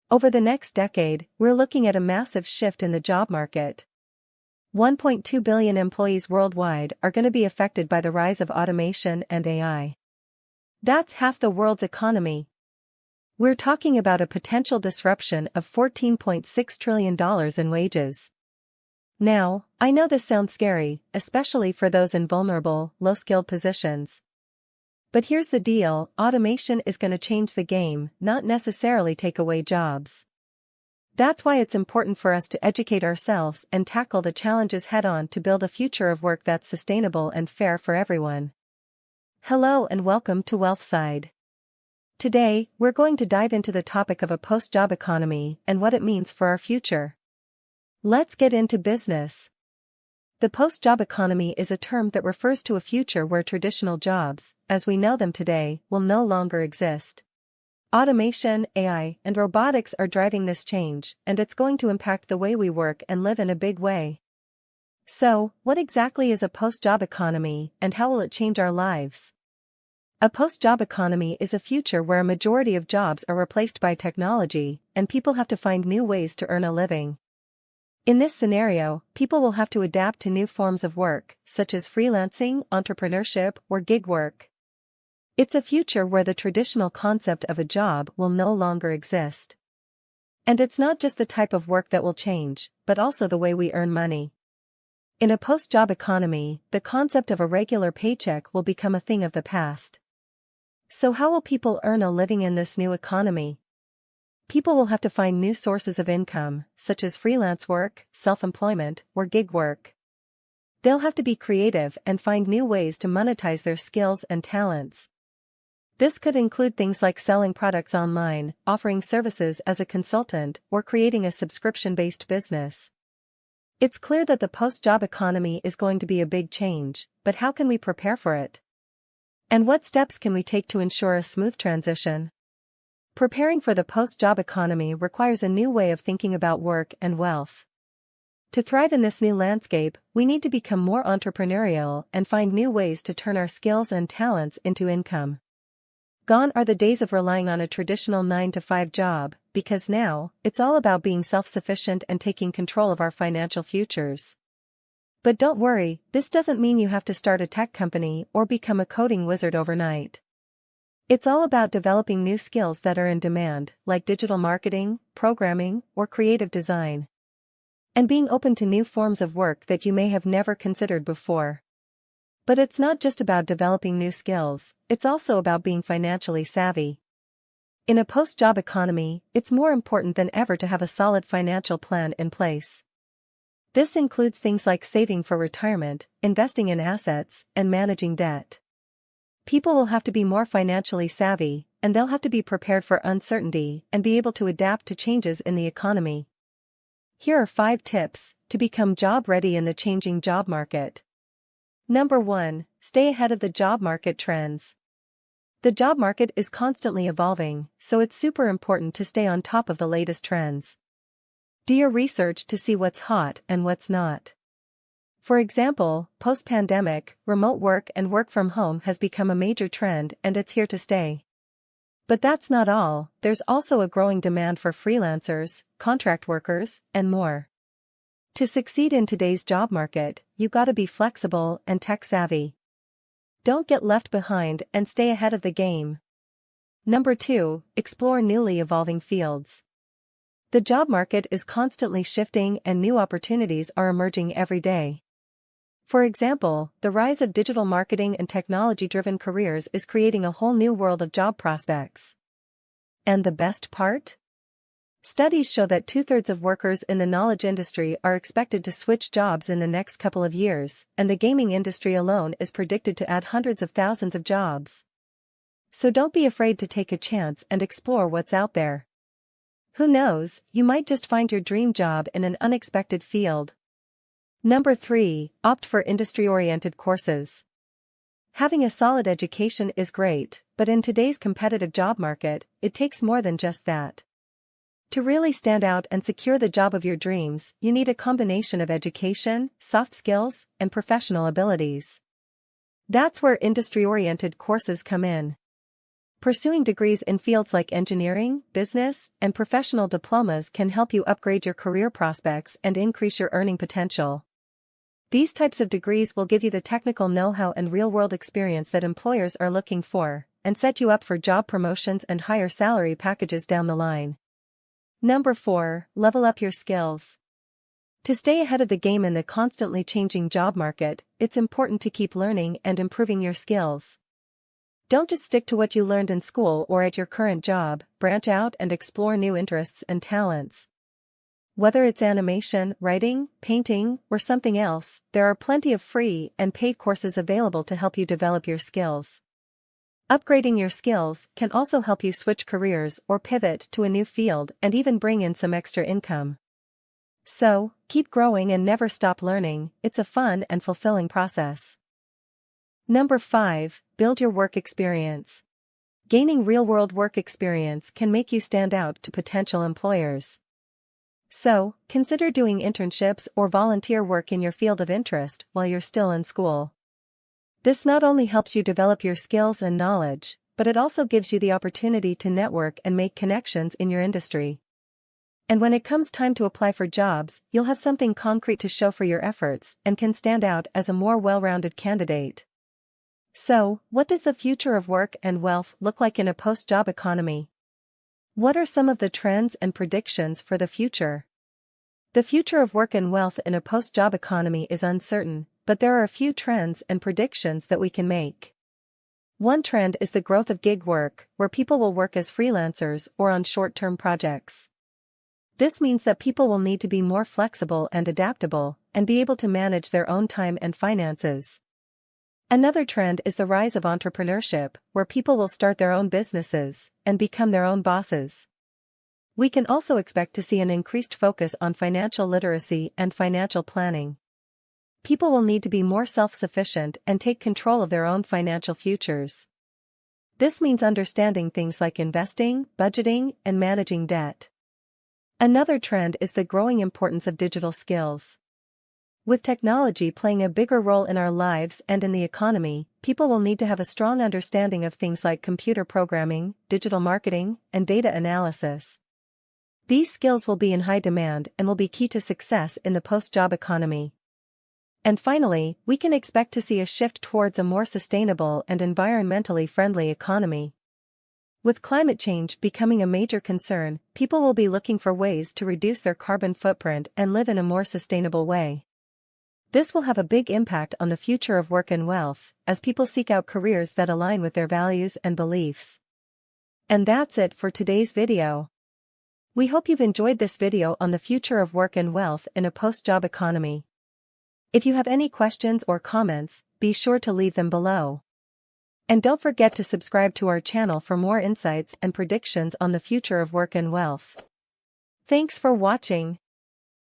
Over the next decade, we're looking at a massive shift in the job market. 1.2 billion employees worldwide are going to be affected by the rise of automation and AI. That's half the world's economy. We're talking about a potential disruption of $14.6 trillion in wages. Now, I know this sounds scary, especially for those in vulnerable, low-skilled positions. But here's the deal: automation is going to change the game, not necessarily take away jobs. That's why it's important for us to educate ourselves and tackle the challenges head-on to build a future of work that's sustainable and fair for everyone. Hello and welcome to Wealthside. Today, we're going to dive into the topic of a post-job economy and what it means for our future. Let's get into business. The post-job economy is a term that refers to a future where traditional jobs, as we know them today, will no longer exist. Automation, AI, and robotics are driving this change, and it's going to impact the way we work and live in a big way. So, what exactly is a post-job economy, and how will it change our lives? A post-job economy is a future where a majority of jobs are replaced by technology, and people have to find new ways to earn a living. In this scenario, people will have to adapt to new forms of work, such as freelancing, entrepreneurship, or gig work. It's a future where the traditional concept of a job will no longer exist. And it's not just the type of work that will change, but also the way we earn money. In a post-job economy, the concept of a regular paycheck will become a thing of the past. So how will people earn a living in this new economy? People will have to find new sources of income, such as freelance work, self-employment, or gig work. They'll have to be creative and find new ways to monetize their skills and talents. This could include things like selling products online, offering services as a consultant, or creating a subscription-based business. It's clear that the post-job economy is going to be a big change, but how can we prepare for it? And what steps can we take to ensure a smooth transition? Preparing for the post-job economy requires a new way of thinking about work and wealth. To thrive in this new landscape, we need to become more entrepreneurial and find new ways to turn our skills and talents into income. Gone are the days of relying on a traditional 9-to-5 job, because now, it's all about being self-sufficient and taking control of our financial futures. But don't worry, this doesn't mean you have to start a tech company or become a coding wizard overnight. It's all about developing new skills that are in demand, like digital marketing, programming, or creative design. And being open to new forms of work that you may have never considered before. But it's not just about developing new skills, it's also about being financially savvy. In a post-job economy, it's more important than ever to have a solid financial plan in place. This includes things like saving for retirement, investing in assets, and managing debt. People will have to be more financially savvy, and they'll have to be prepared for uncertainty and be able to adapt to changes in the economy. Here are 5 tips to become job-ready in the changing job market. Number 1. Stay ahead of the job market trends. The job market is constantly evolving, so it's super important to stay on top of the latest trends. Do your research to see what's hot and what's not. For example, post-pandemic, remote work and work from home has become a major trend and it's here to stay. But that's not all, there's also a growing demand for freelancers, contract workers, and more. To succeed in today's job market, you gotta be flexible and tech-savvy. Don't get left behind and stay ahead of the game. Number 2, explore newly evolving fields. The job market is constantly shifting and new opportunities are emerging every day. For example, the rise of digital marketing and technology-driven careers is creating a whole new world of job prospects. And the best part? Studies show that 2/3 of workers in the knowledge industry are expected to switch jobs in the next couple of years, and the gaming industry alone is predicted to add hundreds of thousands of jobs. So don't be afraid to take a chance and explore what's out there. Who knows, you might just find your dream job in an unexpected field. Number 3, opt for industry-oriented courses. Having a solid education is great, but in today's competitive job market, it takes more than just that. To really stand out and secure the job of your dreams, you need a combination of education, soft skills, and professional abilities. That's where industry-oriented courses come in. Pursuing degrees in fields like engineering, business, and professional diplomas can help you upgrade your career prospects and increase your earning potential. These types of degrees will give you the technical know-how and real-world experience that employers are looking for, and set you up for job promotions and higher salary packages down the line. Number 4, level up your skills. To stay ahead of the game in the constantly changing job market, it's important to keep learning and improving your skills. Don't just stick to what you learned in school or at your current job, branch out and explore new interests and talents. Whether it's animation, writing, painting, or something else, there are plenty of free and paid courses available to help you develop your skills. Upgrading your skills can also help you switch careers or pivot to a new field and even bring in some extra income. So, keep growing and never stop learning. It's a fun and fulfilling process. Number 5, build your work experience. Gaining real-world work experience can make you stand out to potential employers. So, consider doing internships or volunteer work in your field of interest while you're still in school. This not only helps you develop your skills and knowledge, but it also gives you the opportunity to network and make connections in your industry. And when it comes time to apply for jobs, you'll have something concrete to show for your efforts and can stand out as a more well-rounded candidate. So, what does the future of work and wealth look like in a post-job economy? What are some of the trends and predictions for the future? The future of work and wealth in a post-job economy is uncertain, but there are a few trends and predictions that we can make. One trend is the growth of gig work, where people will work as freelancers or on short-term projects. This means that people will need to be more flexible and adaptable, and be able to manage their own time and finances. Another trend is the rise of entrepreneurship, where people will start their own businesses and become their own bosses. We can also expect to see an increased focus on financial literacy and financial planning. People will need to be more self-sufficient and take control of their own financial futures. This means understanding things like investing, budgeting, and managing debt. Another trend is the growing importance of digital skills. With technology playing a bigger role in our lives and in the economy, people will need to have a strong understanding of things like computer programming, digital marketing, and data analysis. These skills will be in high demand and will be key to success in the post-job economy. And finally, we can expect to see a shift towards a more sustainable and environmentally friendly economy. With climate change becoming a major concern, people will be looking for ways to reduce their carbon footprint and live in a more sustainable way. This will have a big impact on the future of work and wealth, as people seek out careers that align with their values and beliefs. And that's it for today's video. We hope you've enjoyed this video on the future of work and wealth in a post-job economy. If you have any questions or comments, be sure to leave them below. And don't forget to subscribe to our channel for more insights and predictions on the future of work and wealth. Thanks for watching.